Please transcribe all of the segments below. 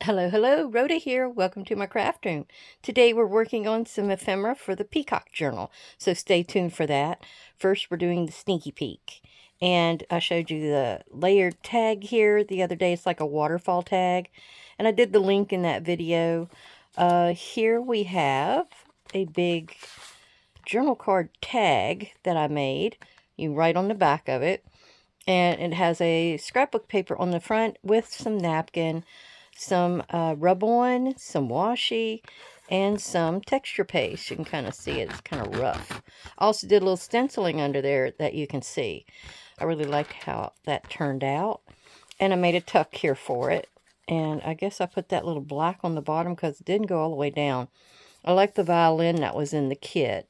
Hello, hello, Rhoda here. Welcome to my craft room. Today we're working on some ephemera for the Peacock journal, so stay tuned for that. First, we're doing the sneaky peek. And I showed you the layered tag here the other day. It's like a waterfall tag. And I did the link in that video. Here we have a big journal card tag that I made. You can write on the back of it. And it has a scrapbook paper on the front with some napkin, some rub-on, some washi, and some texture paste. You can kind of see it. It's kind of rough. I also did a little stenciling under there that you can see. I really liked how that turned out. And I made a tuck here for it. And I guess I put that little black on the bottom because it didn't go all the way down. I like the violin that was in the kit.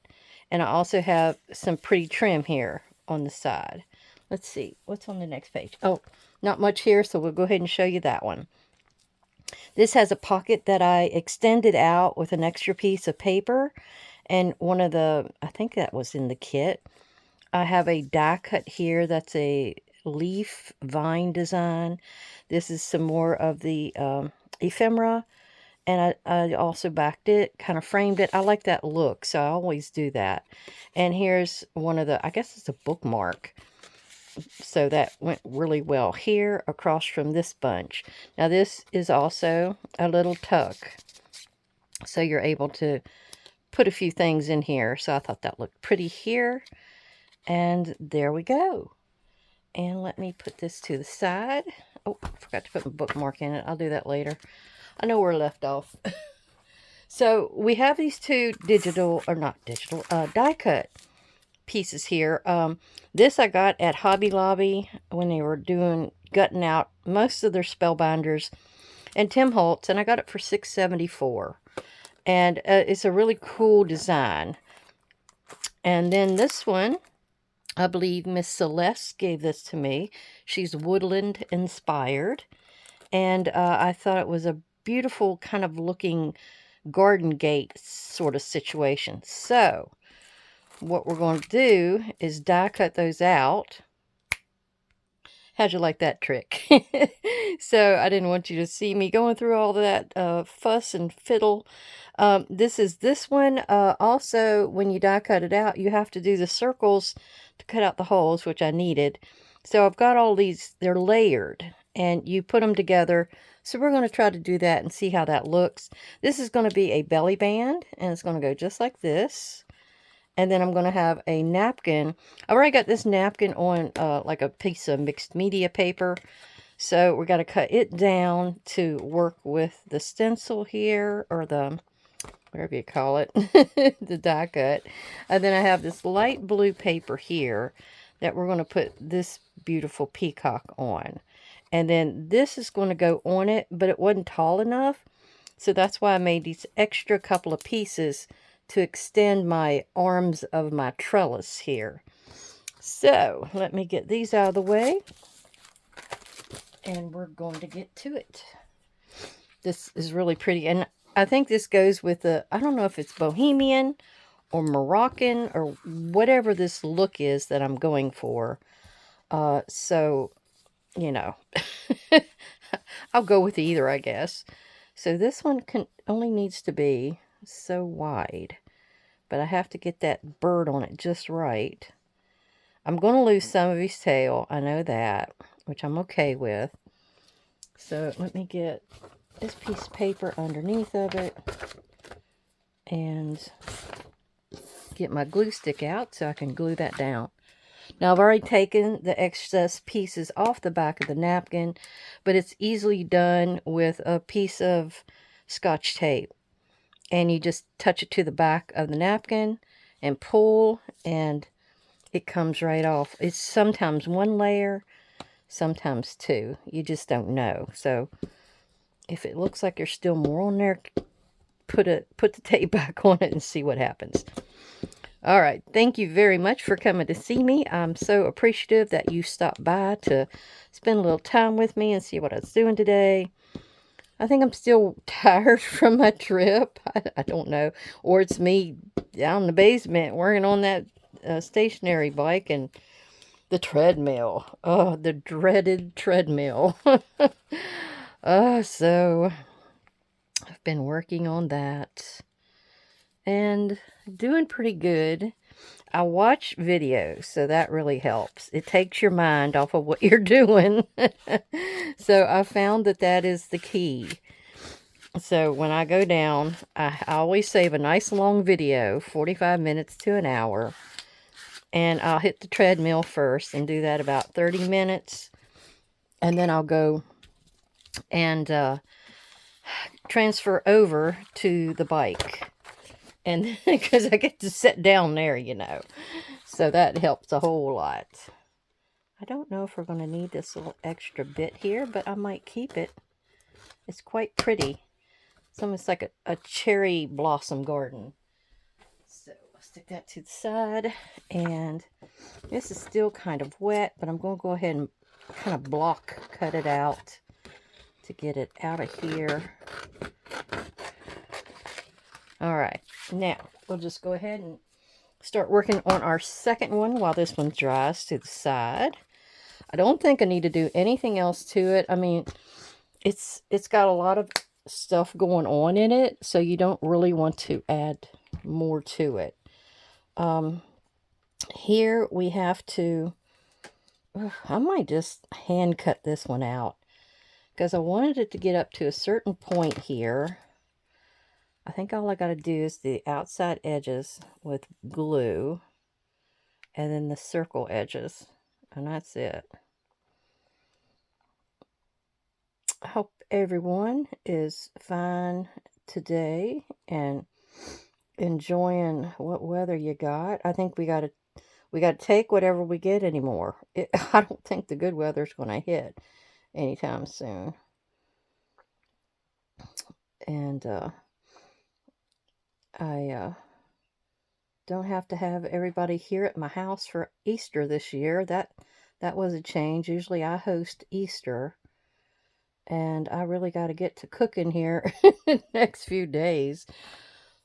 And I also have some pretty trim here on the side. Let's see, what's on the next page? Oh, not much here, so we'll go ahead and show you that one. This has a pocket that I extended out with an extra piece of paper. And one of the, I think that was in the kit. I have a die cut here that's a leaf vine design. This is some more of the ephemera. And I also backed it, kind of framed it. I like that look, so I always do that. And here's one of the, I guess it's a bookmark. So that went really well here across from this bunch. Now this is also a little tuck. So you're able to put a few things in here. So I thought that looked pretty here. And there we go. And let me put this to the side. Oh, I forgot to put my bookmark in it. I'll do that later. I know we're left off. So we have these two digital, or not digital, die cut pieces here. This I got at Hobby Lobby when they were gutting out most of their spellbinders and Tim Holtz, and I got it for $6.74. And it's a really cool design. And then this one, I believe Miss Celeste gave this to me. She's woodland inspired, and I thought it was a beautiful kind of looking garden gate sort of situation. So what we're going to do is die cut those out. How'd you like that trick? So I didn't want you to see me going through all that fuss and fiddle. This one. Also, when you die cut it out, you have to do the circles to cut out the holes, which I needed. So I've got all these, they're layered, and you put them together. So we're going to try to do that and see how that looks. This is going to be a belly band, and it's going to go just like this. And then I'm going to have a napkin. I've already got this napkin on like a piece of mixed media paper. So we're going to cut it down to work with the stencil here, or the, whatever you call it, the die cut. And then I have this light blue paper here that we're going to put this beautiful peacock on. And then this is going to go on it, but it wasn't tall enough. So that's why I made these extra couple of pieces to extend my arms of my trellis here. So let me get these out of the way, and we're going to get to it. This is really pretty, and I think this goes with the, I don't know if it's Bohemian or Moroccan or whatever this look is that I'm going for. So, you know, I'll go with either, I guess. So this one only needs to be so wide, but I have to get that bird on it just right. I'm going to lose some of his tail, I know that, which I'm okay with. So let me get this piece of paper underneath of it and get my glue stick out so I can glue that down. Now I've already taken the excess pieces off the back of the napkin, but it's easily done with a piece of Scotch tape. And you just touch it to the back of the napkin and pull, and it comes right off. It's sometimes one layer, sometimes two. You just don't know. So if it looks like there's still more on there, put the tape back on it and see what happens. All right. Thank you very much for coming to see me. I'm so appreciative that you stopped by to spend a little time with me and see what I was doing today. I think I'm still tired from my trip. I don't know. Or it's me down in the basement working on that stationary bike and the treadmill. Oh, the dreaded treadmill. So I've been working on that and doing pretty good. I watch videos, so that really helps. It takes your mind off of what you're doing. So I found that that is the key. So when I go down, I always save a nice long video, 45 minutes to an hour. And I'll hit the treadmill first and do that about 30 minutes. And then I'll go and transfer over to the bike. And because I get to sit down there, you know. So that helps a whole lot. I don't know if we're going to need this little extra bit here, but I might keep it. It's quite pretty. It's almost like a cherry blossom garden. So I'll stick that to the side. And this is still kind of wet, but I'm going to go ahead and kind of block cut it out to get it out of here. All right, now we'll just go ahead and start working on our second one while this one dries to the side. I don't think I need to do anything else to it. I mean, it's got a lot of stuff going on in it, so you don't really want to add more to it. Here we have to, I might just hand cut this one out because I wanted it to get up to a certain point here. I think all I got to do is the outside edges with glue and then the circle edges, and that's it. I hope everyone is fine today and enjoying what weather you got. I think we got to take whatever we get anymore. I don't think the good weather's going to hit anytime soon. And I don't have to have everybody here at my house for Easter this year. That was a change. Usually I host Easter. And I really got to get to cooking here the next few days.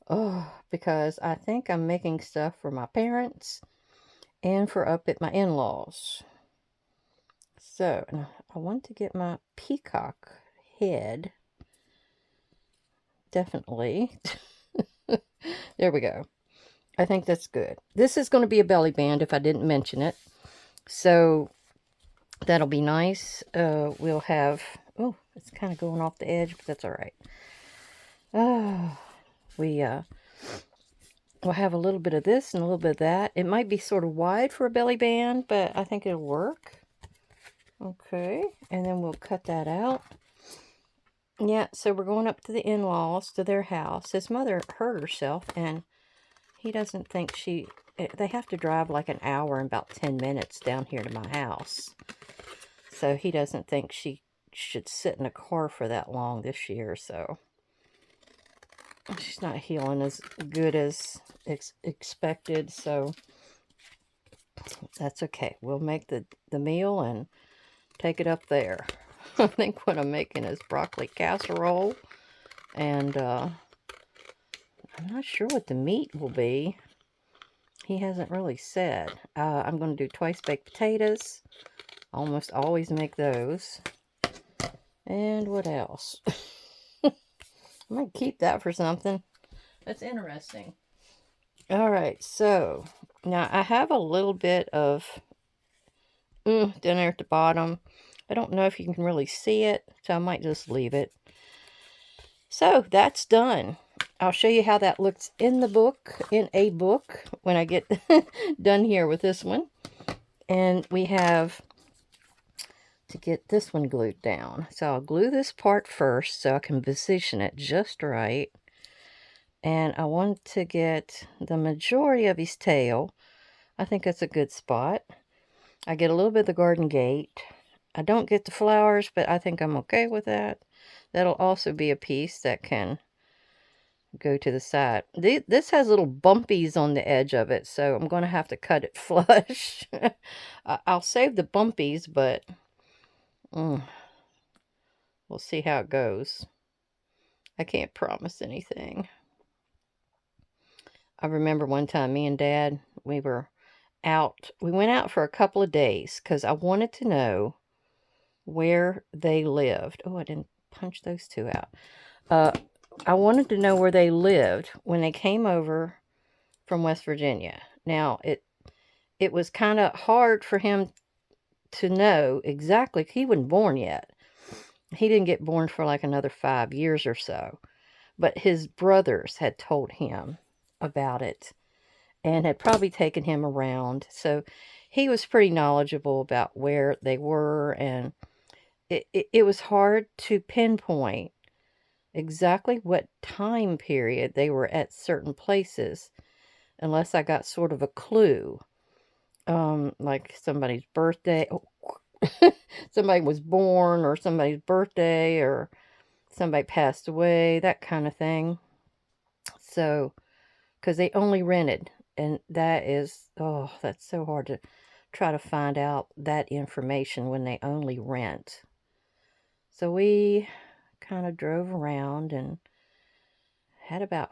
Oh, because I think I'm making stuff for my parents and for up at my in-laws. So, I want to get my peacock head. Definitely. There we go. I think that's good. This is going to be a belly band if I didn't mention it. So, that'll be nice. We'll have... Oh, it's kind of going off the edge, but that's all right. We'll have a little bit of this and a little bit of that. It might be sort of wide for a belly band, but I think it'll work. Okay, and then we'll cut that out. Yeah, so we're going up to the in-laws, to their house. His mother hurt herself, and he doesn't think they have to drive like an hour and about 10 minutes down here to my house. So he doesn't think she should sit in a car for that long this year, so she's not healing as good as expected, so that's okay. We'll make the meal and take it up there. I think what I'm making is broccoli casserole, and I'm not sure what the meat will be. He hasn't really said. I'm going to do twice baked potatoes. I almost always make those. And what else? I might keep that for something. That's interesting. All right, so now I have a little bit of down there at the bottom. I don't know if you can really see it, so I might just leave it. So that's done. I'll show you how that looks in a book, when I get done here with this one. And we have to get this one glued down. So I'll glue this part first so I can position it just right. And I want to get the majority of his tail. I think that's a good spot. I get a little bit of the garden gate. I don't get the flowers, but I think I'm okay with that. That'll also be a piece that can go to the side. This has little bumpies on the edge of it, so I'm going to have to cut it flush. I'll save the bumpies, but we'll see how it goes. I can't promise anything. I remember one time me and Dad, we were out. We went out for a couple of days because I wanted to know where they lived. Oh, I didn't punch those two out. I wanted to know where they lived when they came over from West Virginia. Now, it was kind of hard for him to know exactly. He wasn't born yet. He didn't get born for like another 5 years or so. But his brothers had told him about it and had probably taken him around. So he was pretty knowledgeable about where they were, and it was hard to pinpoint exactly what time period they were at certain places unless I got sort of a clue. Like somebody's birthday, somebody was born, or somebody's birthday, or somebody passed away, that kind of thing. So, because they only rented, and that is, oh, that's so hard to try to find out that information when they only rent. So we kind of drove around and had about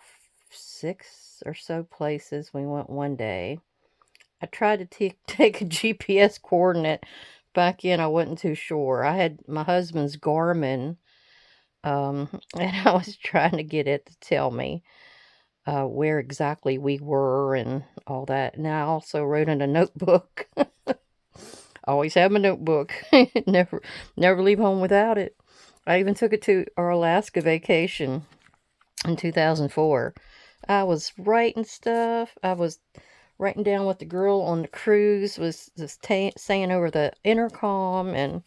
6 or so places we went one day. I tried to take a GPS coordinate back in. I wasn't too sure. I had my husband's Garmin, and I was trying to get it to tell me where exactly we were and all that. And I also wrote in a notebook. Always have my notebook. never leave home without it. I even took it to our Alaska vacation in 2004. I was writing stuff. I was writing down what the girl on the cruise was just saying over the intercom. And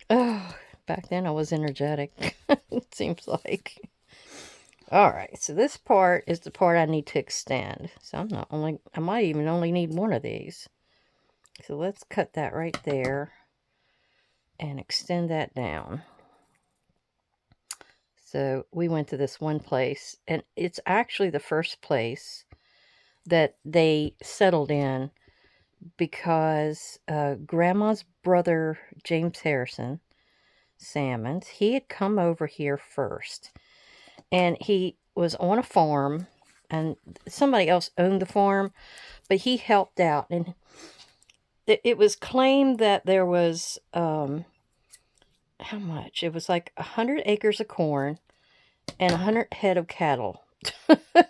oh, back then I was energetic. It seems like. All right, so this part is the part I need to extend. So I might even only need one of these. So let's cut that right there and extend that down. So we went to this one place, and it's actually the first place that they settled in because Grandma's brother, James Harrison Salmons, he had come over here first. And he was on a farm, and somebody else owned the farm, but he helped out. And it was claimed that there was, how much? It was like 100 acres of corn and 100 head of cattle.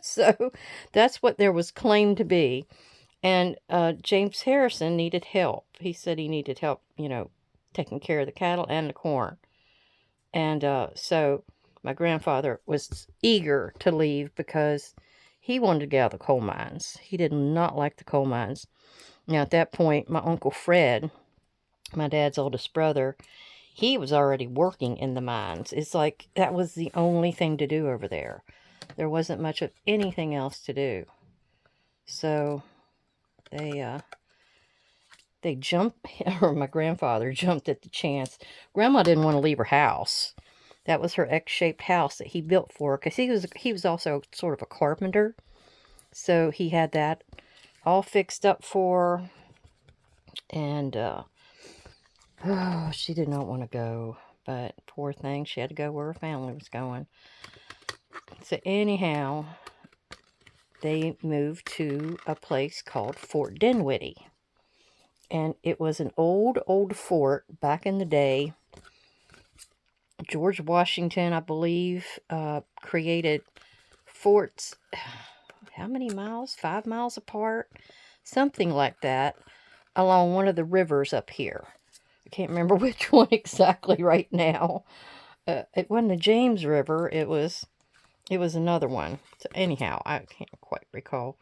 So that's what there was claimed to be. And James Harrison needed help. He said he needed help, taking care of the cattle and the corn. And so my grandfather was eager to leave because he wanted to get out of the coal mines. He did not like the coal mines. Now, at that point, my Uncle Fred, my dad's oldest brother, he was already working in the mines. It's like that was the only thing to do over there. There wasn't much of anything else to do. So they jumped, or my grandfather jumped at the chance. Grandma didn't want to leave her house. That was her X-shaped house that he built for her, because he was also sort of a carpenter. So he had that all fixed up for her. And oh, she did not want to go. But poor thing, she had to go where her family was going. So anyhow, they moved to a place called Fort Dinwiddie. And it was an old fort back in the day. George Washington, I believe, created forts, how many miles? 5 miles apart? Something like that, along one of the rivers up here. I can't remember which one exactly right now. It wasn't the James River. It was another one. So anyhow, I can't quite recall.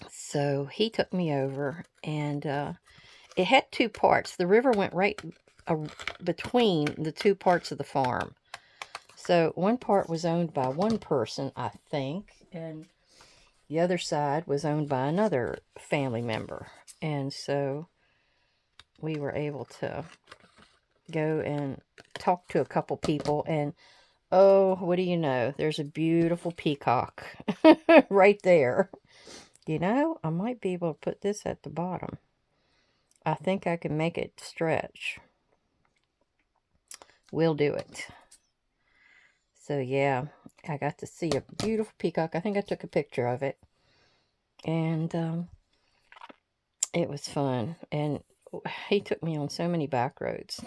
So he took me over, and it had 2 parts. The river went right between the 2 parts of the farm. So one part was owned by one person, I think, and the other side was owned by another family member. And so we were able to go and talk to a couple people, and oh, what do you know? There's a beautiful peacock right there. I might be able to put this at the bottom. I think I can make it stretch. We'll do it. So yeah, I got to see a beautiful peacock. I think I took a picture of it. And it was fun. And he took me on so many back roads.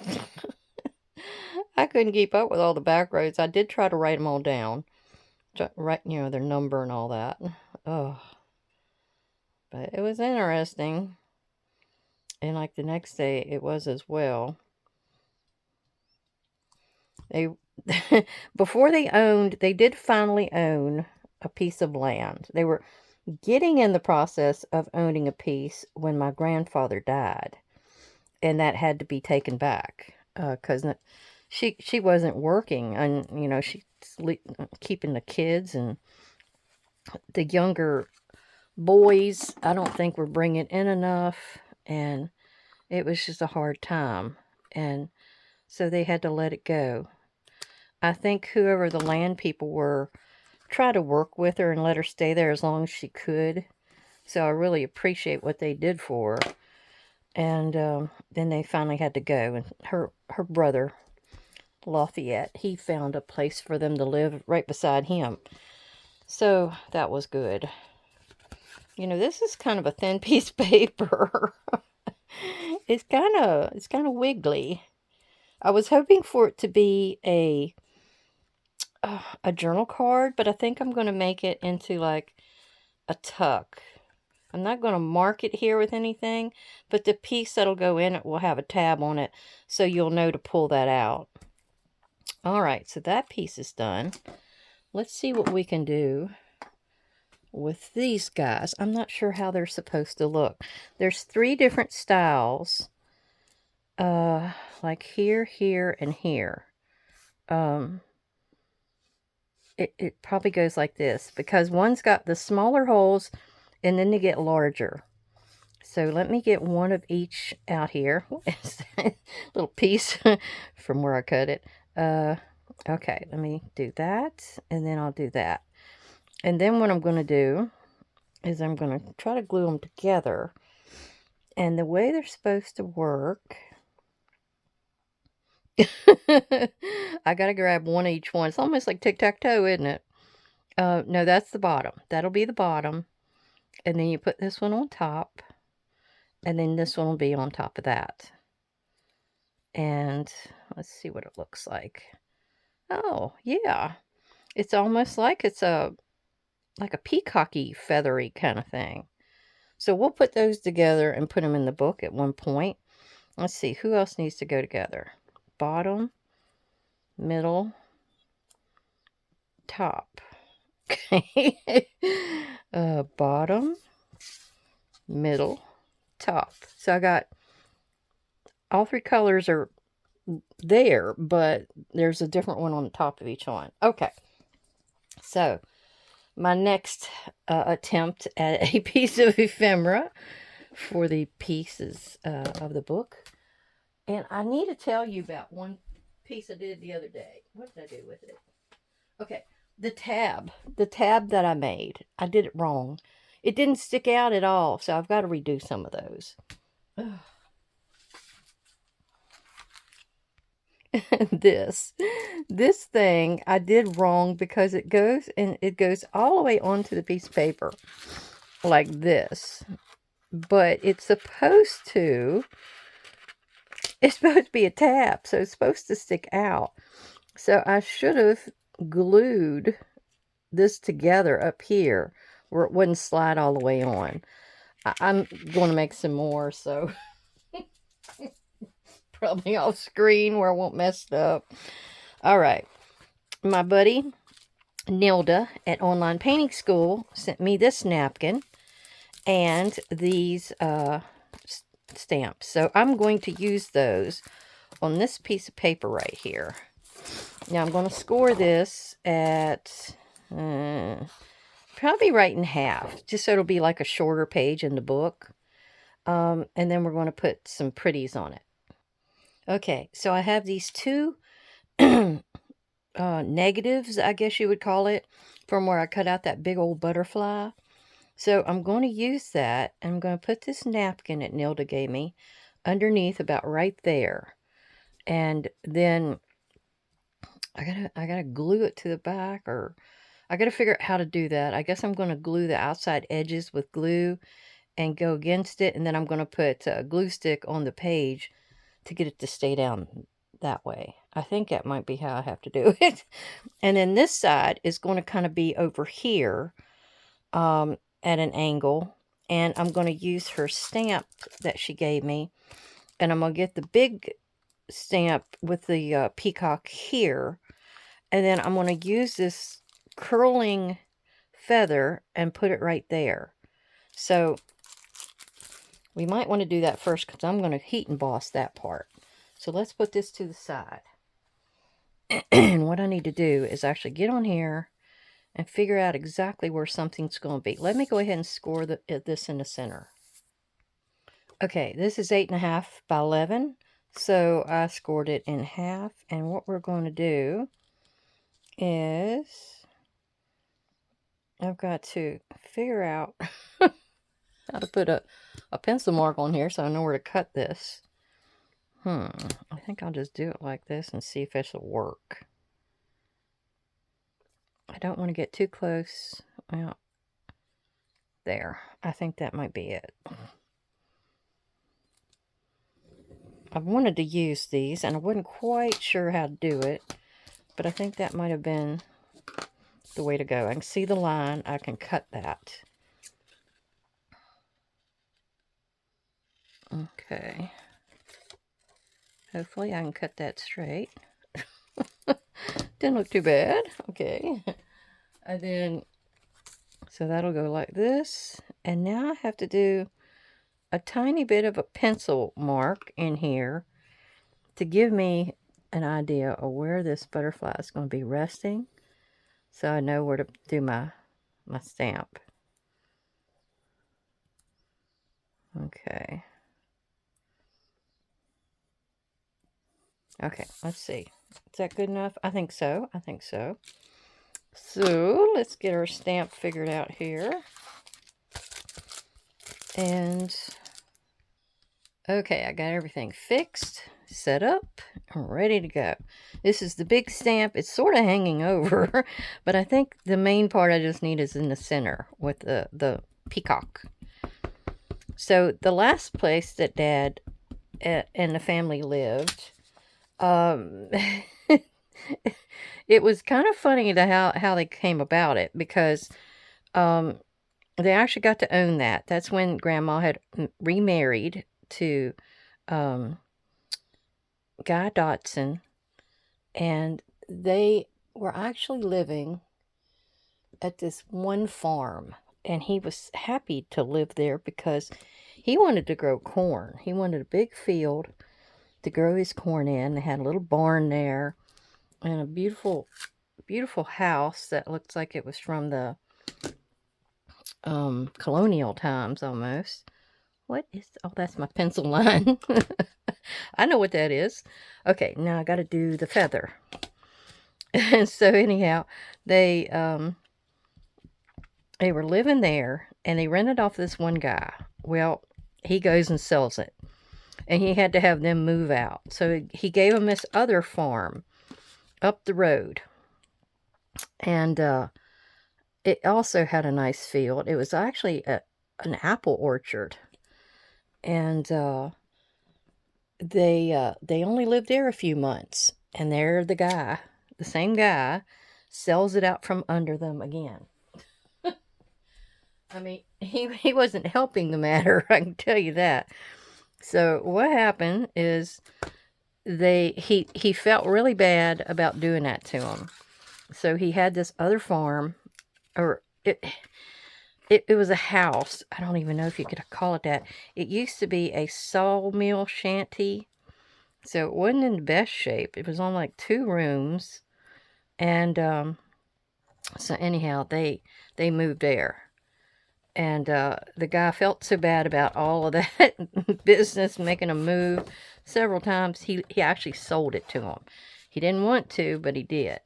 I couldn't keep up with all the back roads. I did try to write them all down. Write, their number and all that. Oh, but it was interesting. And like the next day, it was as well. They, before they did finally own a piece of land. They were getting in the process of owning a piece when my grandfather died. And that had to be taken back because she wasn't working, and she's keeping the kids, and the younger boys I don't think were bringing in enough, and it was just a hard time, and so they had to let it go. I think whoever the land people were tried to work with her and let her stay there as long as she could, so I really appreciate what they did for her. And then they finally had to go, and her brother Lafayette, he found a place for them to live right beside him, so that was good. This is kind of a thin piece of paper. It's kind of wiggly. I was hoping for it to be a journal card, but I think I'm going to make it into like a tuck. I'm not going to mark it here with anything, but the piece that'll go in it will have a tab on it, so you'll know to pull that out. All right, so that piece is done. Let's see what we can do with these guys. I'm not sure how they're supposed to look. There's 3 different styles, like here, here, and here. It probably goes like this, because one's got the smaller holes, and then they get larger. So let me get one of each out here. Little piece from where I cut it. Okay, let me do that, and then I'll do that. And then what I'm going to do is I'm going to try to glue them together. And the way they're supposed to work, I got to grab one each one. It's almost like tic-tac-toe, isn't it? No, that's the bottom. That'll be the bottom. And then you put this one on top. And then this one will be on top of that. And let's see what it looks like. Oh, yeah. It's almost like it's like a peacocky, feathery kind of thing. So we'll put those together and put them in the book at one point. Let's see, who else needs to go together? Bottom, middle, top. Okay. Bottom, middle, top. So I got all 3 colors are there, but there's a different one on the top of each one. Okay. So my next attempt at a piece of ephemera for the pieces of the book. And I need to tell you about one piece I did the other day. What did I do with it? Okay, the tab that I made, I did it wrong. It didn't stick out at all, so I've got to redo some of those. This thing I did wrong because it goes all the way onto the piece of paper like this, but it's supposed to be a tab, so it's supposed to stick out. So I should have glued this together up here where it wouldn't slide all the way on. I'm going to make some more, so probably off screen where I won't mess it up. All right. My buddy Nilda at Online Painting School sent me this napkin and these stamps. So I'm going to use those on this piece of paper right here. Now I'm going to score this at probably right in half, just so it'll be like a shorter page in the book. And then we're going to put some pretties on it. Okay, so I have these 2 negatives, I guess you would call it, from where I cut out that big old butterfly. So I'm going to use that, and I'm going to put this napkin that Nilda gave me underneath about right there. And then I gotta glue it to the back, or I gotta figure out how to do that. I guess I'm going to glue the outside edges with glue and go against it, and then I'm going to put a glue stick on the page to get it to stay down that way. I think that might be how I have to do it. And then this side is going to kind of be over here at an angle. And I'm going to use her stamp that she gave me. And I'm going to get the big stamp with the peacock here. And then I'm going to use this curling feather and put it right there. So we might want to do that first because I'm going to heat emboss that part. So let's put this to the side. And what I need to do is actually get on here and figure out exactly where something's going to be. Let me go ahead and score this in the center. Okay, this is 8.5 by 11. So I scored it in half. And what we're going to do is I've got to figure out how to put a pencil mark on here so I know where to cut this. I think I'll just do it like this and see if this will work. I don't want to get too close. Well, there. I think that might be it. I wanted to use these, and I wasn't quite sure how to do it, but I think that might have been the way to go. I can see the line. I can cut that. Okay. Hopefully I can cut that straight. Didn't look too bad. Okay. And then, so that'll go like this. And now I have to do a tiny bit of a pencil mark in here to give me an idea of where this butterfly is going to be resting. So I know where to do my stamp. Okay. Okay, let's see. Is that good enough? I think so. I think so. So let's get our stamp figured out here. And okay, I got everything fixed, set up, and ready to go. This is the big stamp. It's sort of hanging over, but I think the main part I just need is in the center with the peacock. So the last place that Dad and the family lived, it was kind of funny to how they came about it, because they actually got to own that. That's when Grandma had remarried to Guy Dotson, and they were actually living at this one farm, and he was happy to live there because he wanted to grow corn. He wanted a big field to grow his corn in. They had a little barn there and a beautiful, beautiful house that looks like it was from the colonial times almost. What is, oh, that's my pencil line. I know what that is. Okay, now I got to do the feather. And so anyhow, they were living there, and they rented off this one guy. Well, he goes and sells it, and he had to have them move out. So he gave them this other farm up the road, and it also had a nice field. It was actually an apple orchard, and they only lived there a few months, and there the same guy, sells it out from under them again. I mean, he wasn't helping the matter, I can tell you that. So what happened is he felt really bad about doing that to him. So he had this other farm, or it was a house. I don't even know if you could call it that. It used to be a sawmill shanty. So it wasn't in the best shape. It was on like 2 rooms. And so anyhow, they moved there. And the guy felt so bad about all of that business, making a move several times. He actually sold it to him. He didn't want to, but he did.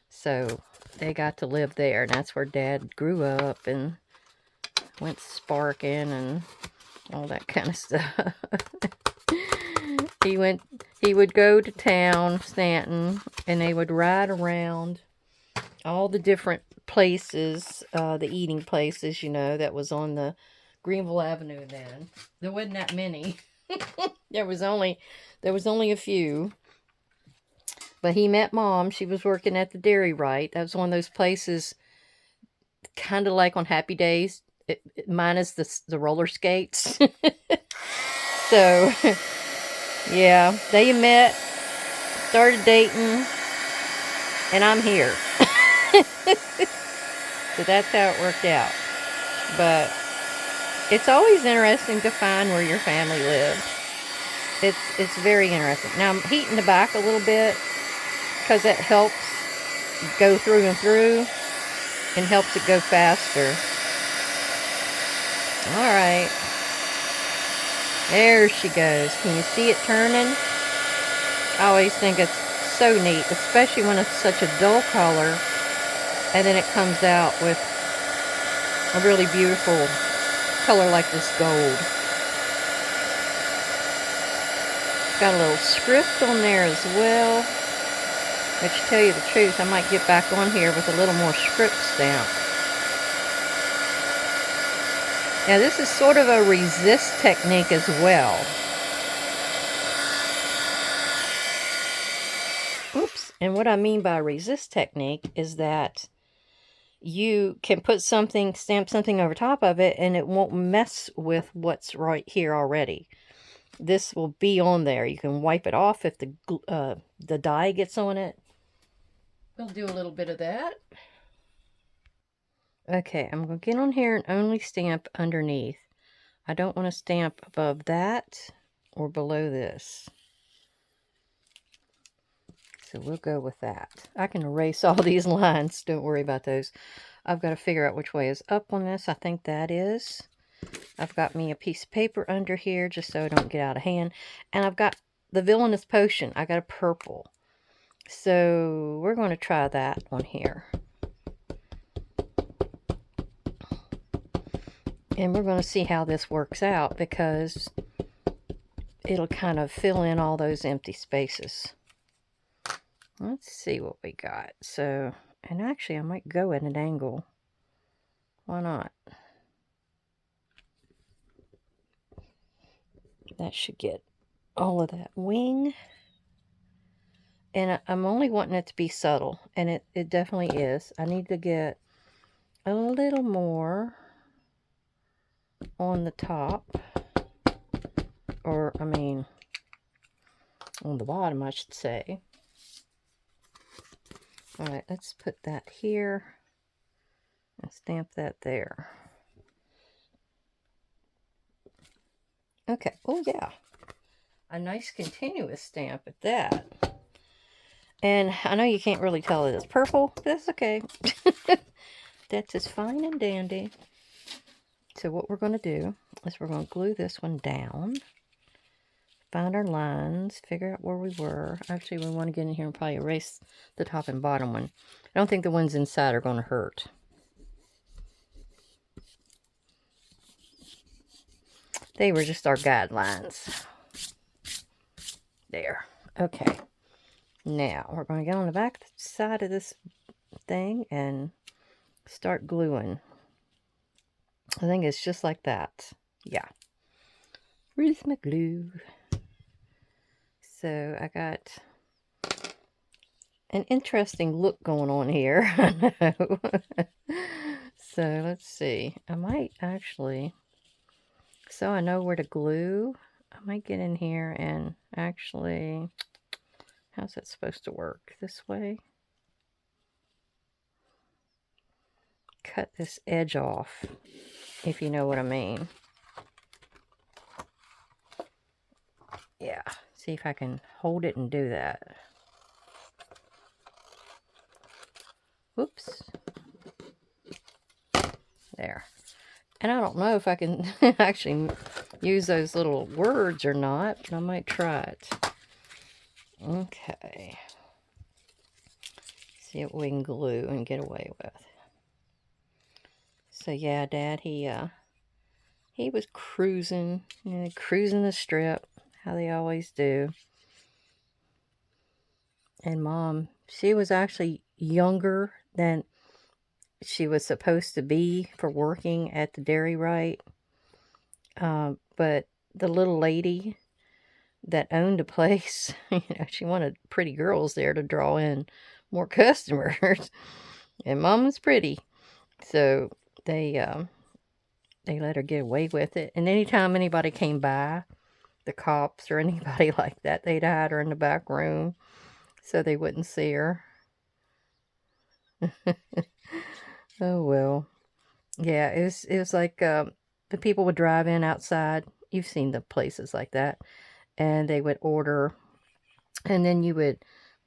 So they got to live there, and that's where Dad grew up and went sparking and all that kind of stuff. He would go to town, Stanton, and they would ride around all the different places, the eating places, you know, that was on the Greenville Avenue then. There wasn't that many. There was only a few. But he met Mom. She was working at the Dairy Right. That was one of those places, kind of like on Happy Days, minus the roller skates. So, yeah, they met, started dating, and I'm here. So that's how it worked out. But it's always interesting to find where your family lived. It's very interesting. Now I'm heating the back a little bit because it helps go through and through and helps it go faster. Alright. There she goes. Can you see it turning? I always think it's so neat, especially when it's such a dull color and then it comes out with a really beautiful color like this gold. Got a little script on there as well, which, to tell you the truth, I might get back on here with a little more script stamp. Now this is sort of a resist technique as well. Oops. And what I mean by resist technique is that you can put something, stamp something over top of it, and it won't mess with what's right here already. This will be on there. You can wipe it off if the dye gets on it. We'll do a little bit of that. Okay, I'm going to get on here and only stamp underneath. I don't want to stamp above that or below this. So we'll go with that. I can erase all these lines. Don't worry about those. I've got to figure out which way is up on this. I think that is. I've got me a piece of paper under here just so I don't get out of hand. And I've got the Villainous Potion. I got a purple. So we're going to try that one here. And we're going to see how this works out because it'll kind of fill in all those empty spaces. Let's see what we got. So, and actually I might go at an angle. Why not? That should get all of that wing. And I'm only wanting it to be subtle. And it definitely is. I need to get a little more on the top. Or, I mean, on the bottom, I should say. Alright, let's put that here. And stamp that there. Okay. Oh, yeah. A nice continuous stamp at that. And I know you can't really tell that it's purple, but that's okay. That's just fine and dandy. So what we're going to do is we're going to glue this one down. Find our lines. Figure out where we were. Actually, we want to get in here and probably erase the top and bottom one. I don't think the ones inside are going to hurt. They were just our guidelines. There. Okay. Now, we're going to get on the back side of this thing and start gluing. I think it's just like that. Yeah. Where's my glue? So, I got an interesting look going on here. I know. So, let's see. I might actually, so I know where to glue, I might get in here and actually, how's that supposed to work? This way? Cut this edge off, if you know what I mean. Yeah, see if I can hold it and do that. Whoops. There. And I don't know if I can actually use those little words or not, but I might try it. Okay. See what we can glue and get away with. So yeah, Dad, he was cruising, cruising the strip, how they always do. And Mom, she was actually younger than she was supposed to be for working at the Dairy Right. But the little lady that owned a place. She wanted pretty girls there to draw in more customers. And Mom was pretty. So they let her get away with it. And anytime anybody came by, the cops or anybody like that, they'd hide her in the back room so they wouldn't see her. Oh well. Yeah, it was like the people would drive in outside. You've seen the places like that. And they would order, and then you would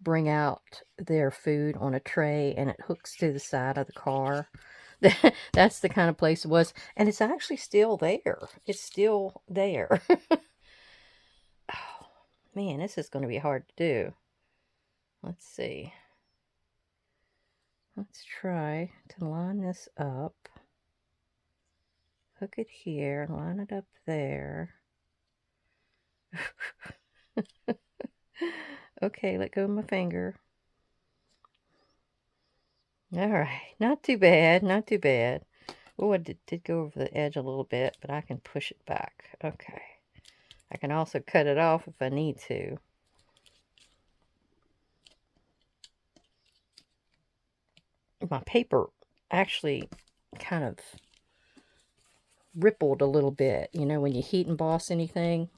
bring out their food on a tray and it hooks to the side of the car. That's the kind of place it was. And it's actually still there. It's still there. Oh, man, this is going to be hard to do. Let's see. Let's try to line this up. Hook it here and line it up there. Okay, let go of my finger. All right, not too bad, not too bad. Oh, I did go over the edge a little bit, but I can push it back. Okay. I can also cut it off if I need to. My paper actually kind of rippled a little bit. You know, when you heat emboss anything,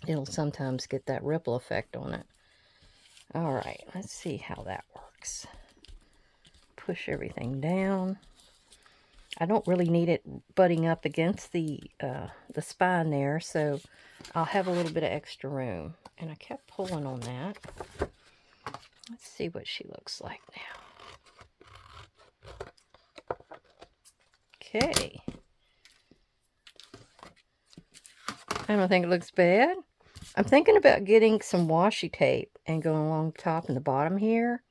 it'll sometimes get that ripple effect on it. All right, let's see how that works. Push everything down. I don't really need it butting up against the spine there, so I'll have a little bit of extra room. And I kept pulling on that. Let's see what she looks like now. Okay. I don't think it looks bad. I'm thinking about getting some washi tape and going along the top and the bottom here.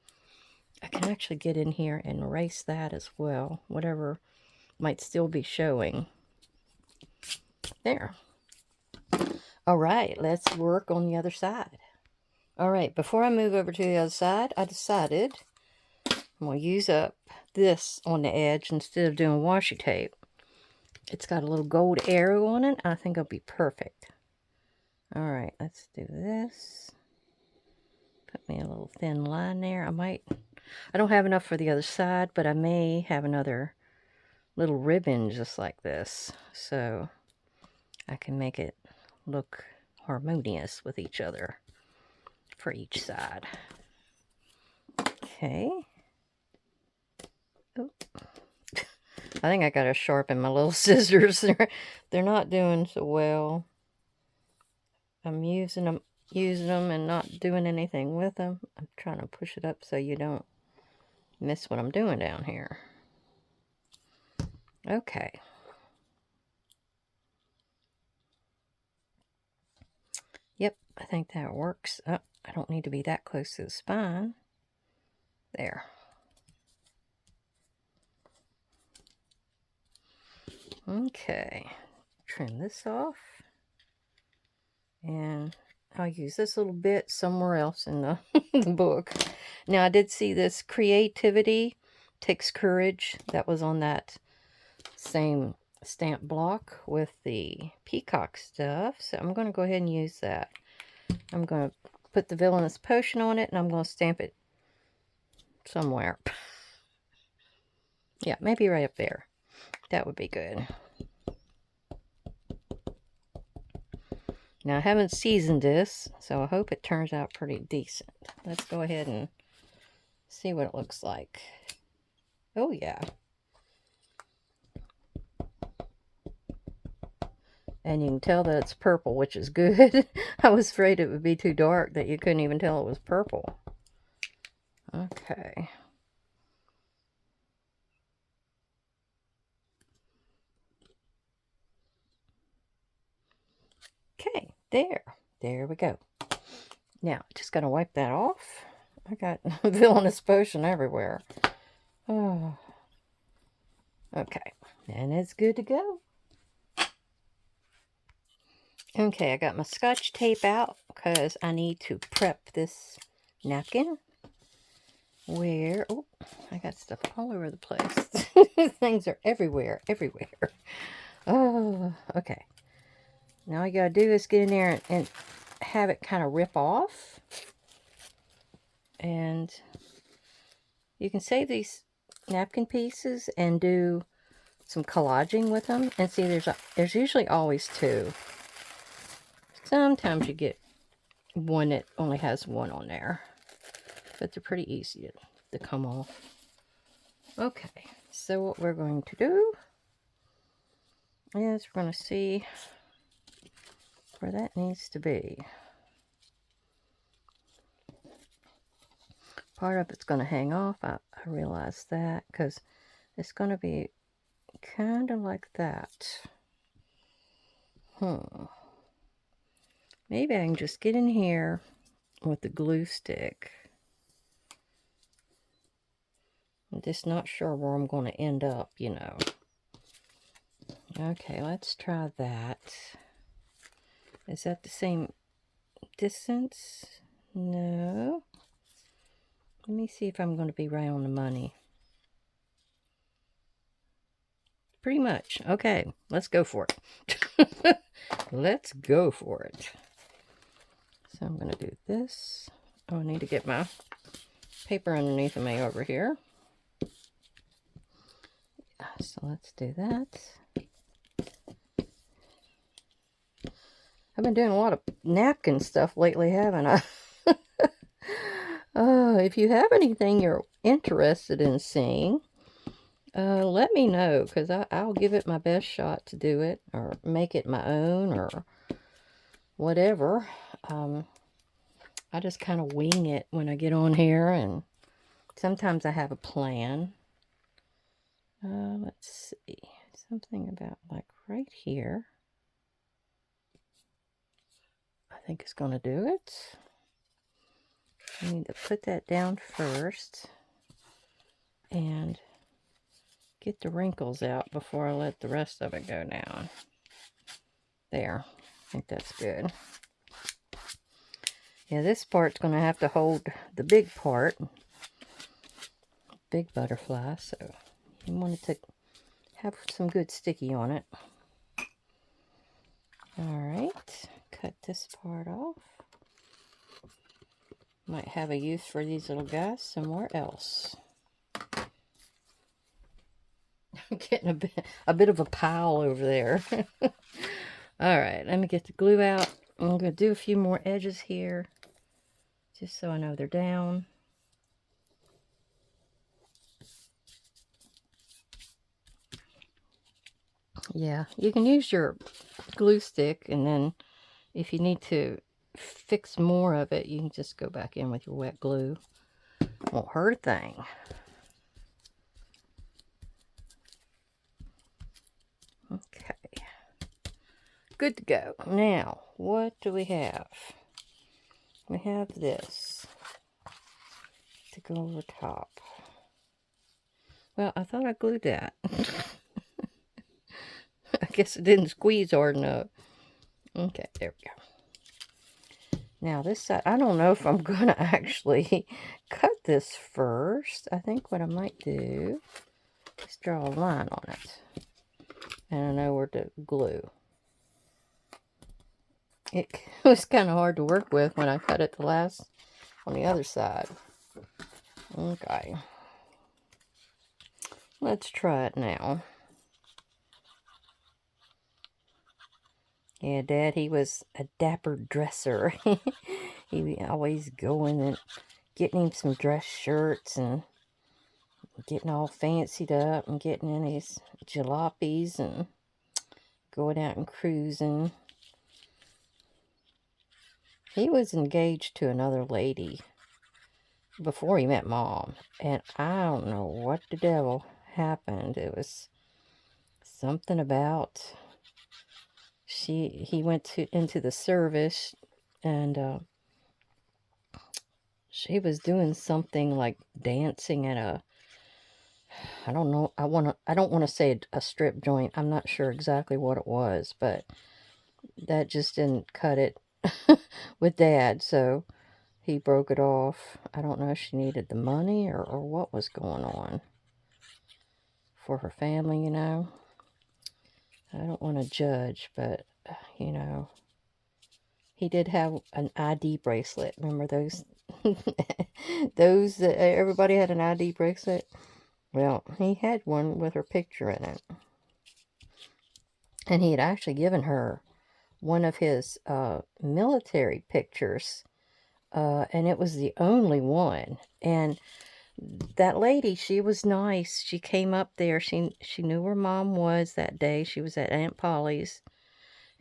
I can actually get in here and erase that as well. Whatever might still be showing. There. All right, let's work on the other side. All right, before I move over to the other side, I decided I'm going to use up this on the edge instead of doing washi tape. It's got a little gold arrow on it. I think it'll be perfect. All right, let's do this. Put me a little thin line there. I don't have enough for the other side, but I may have another little ribbon just like this. So I can make it look harmonious with each other for each side. Okay. Oh. I think I gotta sharpen my little scissors. They're not doing so well. I'm using them and not doing anything with them. I'm trying to push it up so you don't miss what I'm doing down here. Okay. Yep, I think that works. Oh, I don't need to be that close to the spine. There. Okay. Trim this off. And I'll use this little bit somewhere else in the, the book. Now, I did see this creativity takes courage. That was on that same stamp block with the Peacock stuff. So I'm going to go ahead and use that. I'm going to put the villainous potion on it, and I'm going to stamp it somewhere. Yeah, maybe right up there. That would be good. Now, I haven't seasoned this, so I hope it turns out pretty decent. Let's go ahead and see what it looks like. Oh, yeah. And you can tell that it's purple, which is good. I was afraid it would be too dark that you couldn't even tell it was purple. Okay. Okay, there. There we go. Now, just going to wipe that off. I got villainous potion everywhere. Oh. Okay, and it's good to go. Okay, I got my Scotch tape out because I need to prep this napkin. Oh, I got stuff all over the place. Things are everywhere, everywhere. Oh, okay. Now all you gotta do is get in there and have it kind of rip off. And you can save these napkin pieces and do some collaging with them. And see, there's usually always two. Sometimes you get one that only has one on there, but they're pretty easy to come off. Okay, so what we're going to do is we're going to see where that needs to be. Part of it's going to hang off. I realize that because it's going to be kind of like that. Maybe I can just get in here with the glue stick. I'm just not sure where I'm going to end up, you know. Okay, let's try that. Is that the same distance? No. Let me see if I'm going to be right on the money. Pretty much. Okay, let's go for it. Let's go for it. So I'm going to do this. Oh, I need to get my paper underneath of me over here. So let's do that. I've been doing a lot of napkin stuff lately, haven't I? If you have anything you're interested in seeing, let me know, because I'll give it my best shot to do it, or make it my own, or whatever. I just kind of wing it when I get on here, and sometimes I have a plan. Let's see. Something about like right here. I think it's going to do it. I need to put that down first and get the wrinkles out before I let the rest of it go down. There. I think that's good. Yeah, this part's going to have to hold the big part. Big butterfly, so you want it to have some good sticky on it. Alright, cut this part off. Might have a use for these little guys somewhere else. I'm getting a bit of a pile over there. Alright, let me get the glue out. I'm going to do a few more edges here, just so I know they're down. Yeah, you can use your glue stick, and then if you need to fix more of it, you can just go back in with your wet glue. Won't hurt a thing. Okay. Good to go. Now, what do we have? We have this to go over top. Well, I thought I glued that. I guess it didn't squeeze hard enough. Okay, there we go. Now this side, I don't know if I'm going to actually cut this first. I think what I might do is draw a line on it. And I know where to glue. It was kind of hard to work with when I cut it the last on the other side. Okay. Let's try it now. Yeah, Dad, he was a dapper dresser. He was always going and getting him some dress shirts and getting all fancied up and getting in his jalopies and going out and cruising. He was engaged to another lady before he met Mom, and I don't know what the devil happened. It was something about he went into the service, and she was doing something like dancing at a, I don't know, I don't want to say a strip joint. I'm not sure exactly what it was, but that just didn't cut it with Dad, so he broke it off. I don't know if she needed the money or what was going on for her family, you know. I don't want to judge, but, you know, he did have an ID bracelet. Remember those? Those that everybody had an ID bracelet? Well, he had one with her picture in it. And he had actually given her one of his military pictures. And it was the only one. And that lady, she was nice. She came up there. She knew where Mom was that day. She was at Aunt Polly's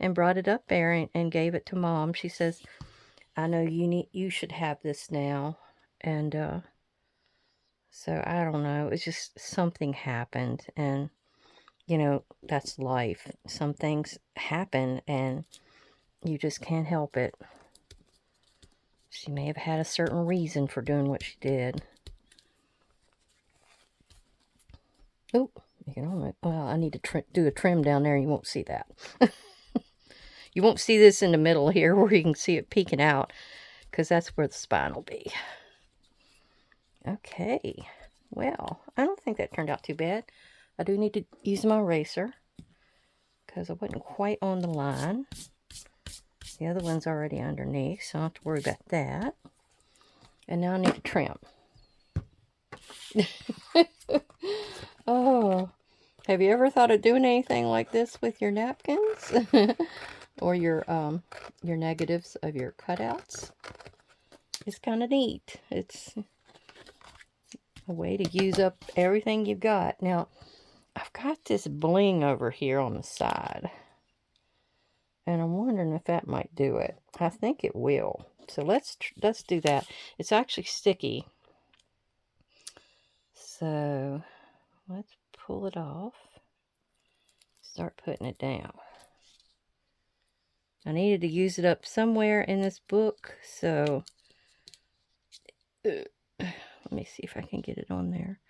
and brought it up there and gave it to Mom. She says, I know you should have this now. And so I don't know. It's just something happened. And, that's life. Some things happen and you just can't help it. She may have had a certain reason for doing what she did. Oh, well, I need to do a trim down there. You won't see that. You won't see this in the middle here where you can see it peeking out, because that's where the spine will be. Okay, well, I don't think that turned out too bad. I do need to use my eraser because I wasn't quite on the line. The other one's already underneath, so I don't have to worry about that. And now I need to trim. Oh, have you ever thought of doing anything like this with your napkins? Or your negatives of your cutouts? It's kind of neat. It's a way to use up everything you've got. Now, I've got this bling over here on the side. And I'm wondering if that might do it. I think it will. So let's do that. It's actually sticky. So let's pull it off. Start putting it down. I needed to use it up somewhere in this book, so let me see if I can get it on there.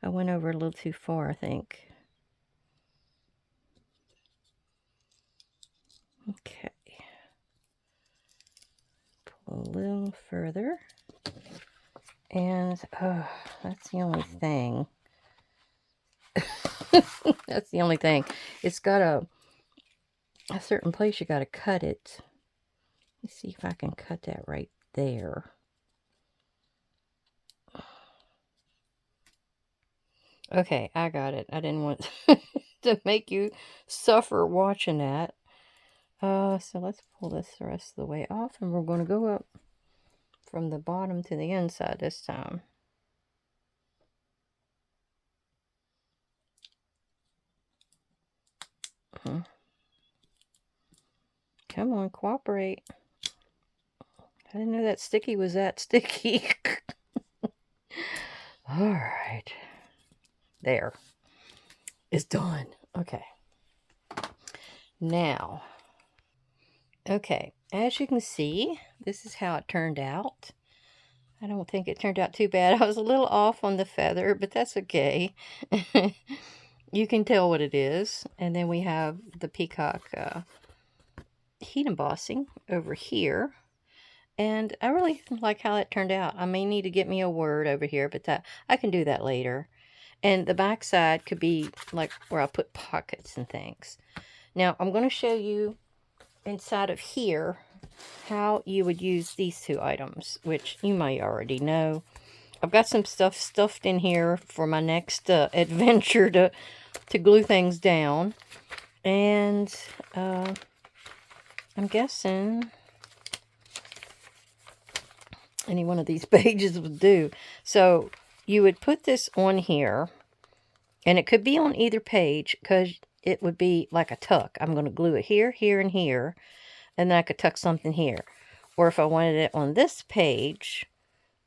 I went over a little too far, I think. Okay. Pull a little further. And, that's the only thing. That's the only thing. It's got a certain place you got to cut it. Let's see if I can cut that right there. Okay, I got it. I didn't want to make you suffer watching that. So let's pull this the rest of the way off, and we're going to go up from the bottom to the inside this time. Come on, cooperate. I didn't know that sticky was that sticky. All right. There. It's done. Okay. Now, okay, as you can see, this is how it turned out. I don't think it turned out too bad. I was a little off on the feather, but that's okay. You can tell what it is. And then we have the Peacock heat embossing over here. And I really like how that turned out. I may need to get me a word over here, but that I can do that later. And the back side could be like where I put pockets and things. Now, I'm going to show you inside of here how you would use these two items, which you may already know. I've got some stuff stuffed in here for my next adventure to glue things down. And I'm guessing any one of these pages would do. So you would put this on here, and it could be on either page because it would be like a tuck. I'm going to glue it here, here, and here, and then I could tuck something here. Or if I wanted it on this page,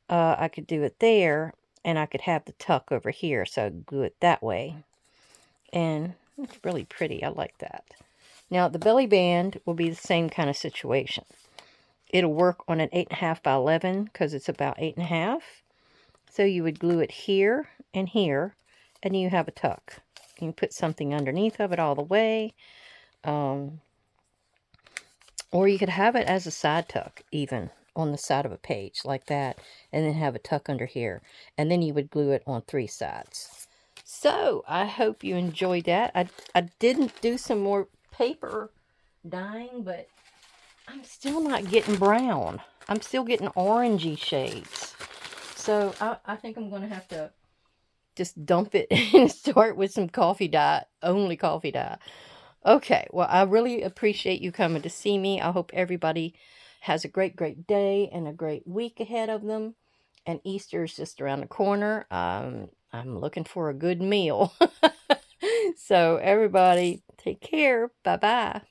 I could do it there, and I could have the tuck over here, so I'd glue it that way. And it's really pretty. I like that. Now, the belly band will be the same kind of situation. It'll work on an 8.5 by 11 because it's about 8.5. So you would glue it here and here, and you have a tuck. You can put something underneath of it all the way. Or you could have it as a side tuck, even on the side of a page like that, and then have a tuck under here. And then you would glue it on 3 sides. So, I hope you enjoyed that. I didn't do some more paper dyeing, but I'm still not getting brown. I'm still getting orangey shades. So I think I'm going to have to just dump it and start with some coffee dye, only coffee dye. Okay, well, I really appreciate you coming to see me. I hope everybody has a great, great day and a great week ahead of them. And Easter is just around the corner. I'm looking for a good meal. So, everybody, take care. Bye bye.